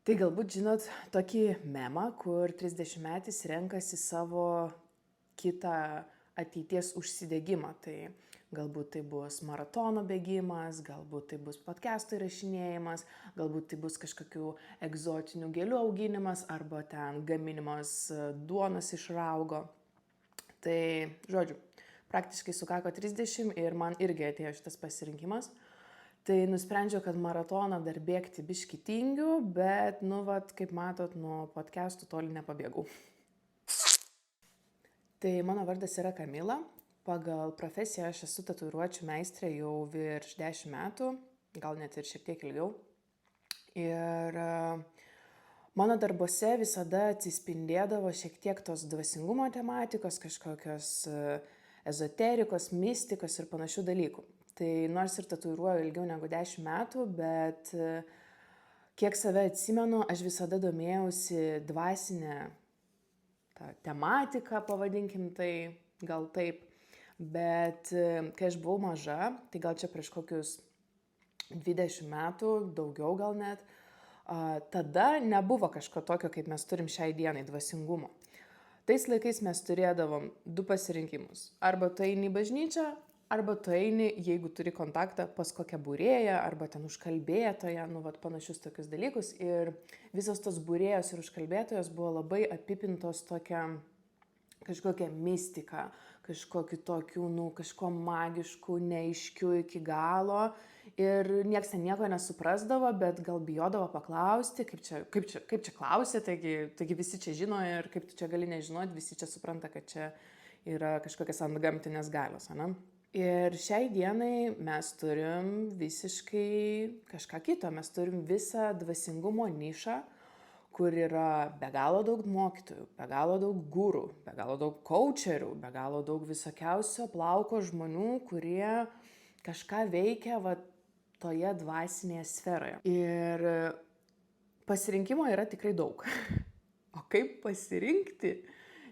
Tai galbūt žinot tokį memą, kur 30-metis renkasi savo kitą ateities užsidegimą. Tai galbūt tai bus maratono bėgimas, galbūt tai bus podcastų įrašinėjimas, galbūt tai bus kažkokių egzotinių gėlių auginimas arba ten gaminimas duonos iš raugo. Tai, žodžiu, praktiškai sukako 30 ir man irgi atėjo šitas pasirinkimas. Tai nusprendžiau, kad maratoną dar bėgti biškį tingiu, bet, kaip matot, nuo podcastų toli nepabėgau. Tai mano vardas yra Kamila. Pagal profesiją aš esu tatuiruočių meistrė jau virš 10 metų, gal net ir šiek tiek ilgiau. Ir mano darbuose visada atsispindėdavo šiek tiek tos dvasingumo tematikos, kažkokios ezoterikos, mistikos ir panašių dalykų. Tai nors ir tatuiruoju ilgiau negu 10 metų, bet kiek save atsimenu, aš visada domėjausi dvasinę tematiką, pavadinkim tai, gal taip. Bet kai aš buvau maža, tai gal čia prieš kokius 20 metų, daugiau gal net, tada nebuvo kažko tokio, kaip mes turim šiai dienai dvasingumo. Tais laikais mes turėdavom 2 pasirinkimus. Arba tu eini į bažnyčią, arba tu eini, jeigu turi kontaktą, pas kokią būrėją, arba ten užkalbėtoją, panašius tokius dalykus. Ir visos tos būrėjos ir užkalbėtojos buvo labai apipintos kažkokia mistika, kažkokiu tokiu, kažko magišku, neaiškiu iki galo. Ir nieks ten nieko nesuprasdavo, bet gal bijodavo paklausti, kaip čia klausė, taigi visi čia žino ir kaip tu čia gali nežinoti, visi čia supranta, kad čia yra kažkokios antgamtinės galios, ane? Ir šiai dienai mes turim visiškai kažką kito, mes turim visą dvasingumo nišą, kur yra be galo daug mokytojų, be galo daug gurų, be galo daug coacherių, be galo daug visokiausio plauko žmonių, kurie kažką veikia toje dvasinėje sferoje. Ir pasirinkimo yra tikrai daug. O kaip pasirinkti?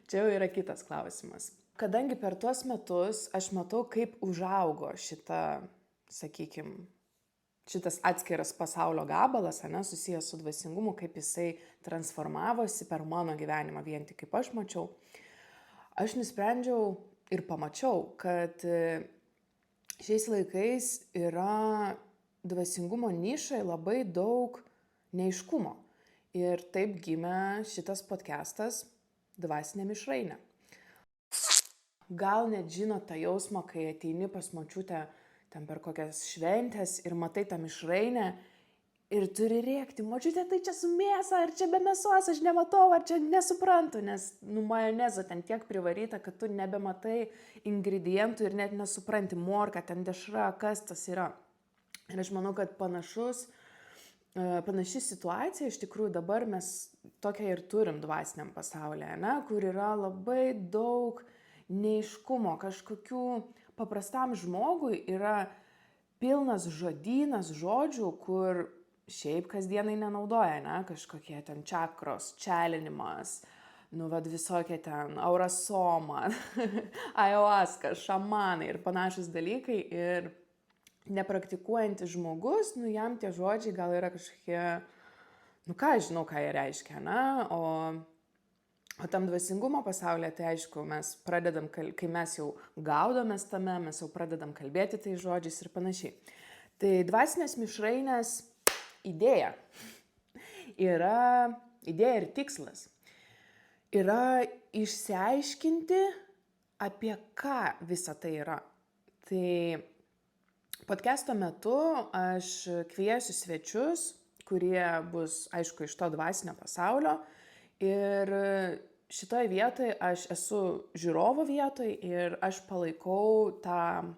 Čia jau yra kitas klausimas. Kadangi per tuos metus aš matau, kaip užaugo šitas atskiras pasaulio gabalas, susijęs su dvasingumu, kaip jisai transformavosi per mano gyvenimą, vien tik kaip aš mačiau, aš nusprendžiau ir pamačiau, kad šiais laikais yra dvasingumo nišai labai daug neaiškumo. Ir taip gimė šitas podcastas Dvasinė mišrainė. Gal net žinot tą jausmą, kai ateini pas močiutę ten per kokias šventės ir matai tą mišrainę ir turi rėkti, močiutė, tai čia su mėsa, ar čia be mėsos, aš nematau, ar čia nesuprantu, nes majonezo ten tiek privaryta, kad tu nebematai ingredientų ir net nesupranti, morka, ten dešra, kas tas yra. Ir aš manau, kad panaši situacija, iš tikrųjų dabar mes tokią ir turim dvasiniam pasaulyje, kur yra labai daug neaiškumo, kažkokių paprastam žmogui yra pilnas žodynas žodžių, kur šiaip kasdienai nenaudoja, kažkokie ten čakros, čelinimas, visokie ten aurasoma, ayahuasca, šamanai ir panašus dalykai. Ir nepraktikuojantis žmogus, jam tie žodžiai gal yra kažkokie, ką aš žinau, ką jie reiškia, O tam dvasingumo pasaulyje, tai aišku, mes pradedam, kai mes jau gaudomės tame, mes jau pradedam kalbėti tai žodžiais ir panašiai. Tai dvasinės mišrainės idėja ir tikslas yra išsiaiškinti, apie ką visa tai yra. Tai podcasto metu aš kviesiu svečius, kurie bus, aišku, iš to dvasinio pasaulio. Ir šitoje vietoje aš esu žiūrovo vietoje ir aš palaikau tą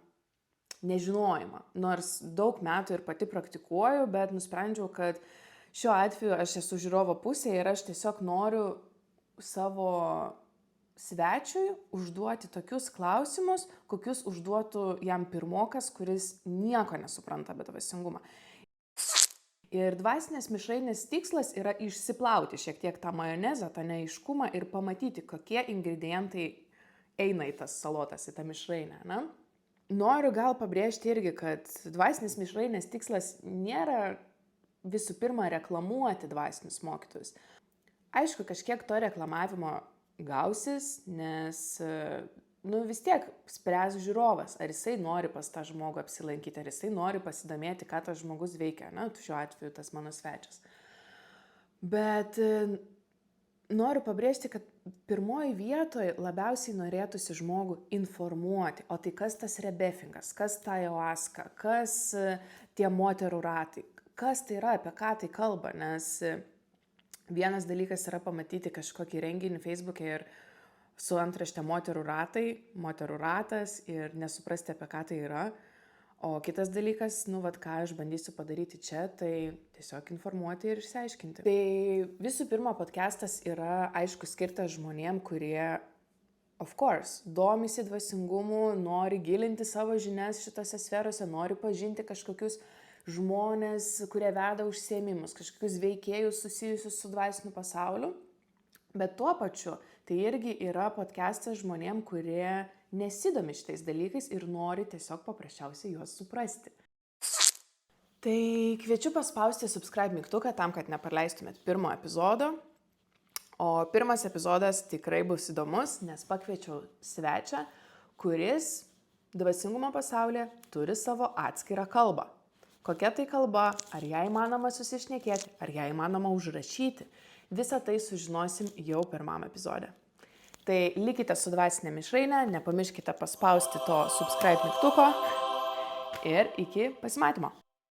nežinojimą. Nors daug metų ir pati praktikuoju, bet nusprendžiau, kad šiuo atveju aš esu žiūrovo pusėje ir aš tiesiog noriu savo svečiui užduoti tokius klausimus, kokius užduotų jam pirmokas, kuris nieko nesupranta apie dvasingumą. Ir dvasinės mišrainės tikslas yra išsiplauti šiek tiek tą majonezą, tą neaiškumą ir pamatyti, kokie ingredientai eina į tas salotas, į tą mišrainę. Noriu gal pabrėžti irgi, kad dvasinės mišrainės tikslas nėra visų pirma reklamuoti dvasinius mokytojus. Aišku, kažkiek to reklamavimo gausis, nes vis tiek spręs žiūrovas, ar jisai nori pas tą žmogų apsilankyti, ar jisai nori pasidomėti, ką tas žmogus veikia, šiuo atveju tas mano svečias. Bet noriu pabrėžti, kad pirmoji vietoje labiausiai norėtųsi žmogų informuoti, o tai kas tas rebefingas, kas ta ayahuasca, kas tie moterų ratai, kas tai yra, apie ką tai kalba, nes vienas dalykas yra pamatyti kažkokį renginį Facebook'e ir su antrašte moterų ratas ir nesuprasti, apie ką tai yra. O kitas dalykas, ką aš bandysiu padaryti čia, tai tiesiog informuoti ir išsiaiškinti. Tai visų pirma, podcastas yra, aišku, skirtas žmonėm, kurie, of course, domisi dvasingumu, nori gilinti savo žinias šitose sferose, nori pažinti kažkokius žmonės, kurie veda užsiėmimus, kažkokius veikėjus susijusius su dvasiniu pasauliu. Bet tuo pačiu, tai irgi yra podcastas žmonėm, kurie nesidomi šitais dalykais ir nori tiesiog paprasčiausiai juos suprasti. Tai kviečiu paspausti subscribe mygtuką tam, kad nepraleistumėt pirmo epizodo. O pirmas epizodas tikrai bus įdomus, nes pakviečiau svečią, kuris dvasingumo pasaulyje turi savo atskirą kalbą. Kokia tai kalba, ar ją įmanoma susišnekėti, ar ją įmanoma užrašyti, visą tai sužinosim jau pirmam epizode. Tai likite su Dvasinė mišrainė, nepamirškite paspausti to subscribe mygtuko ir iki pasimatymo.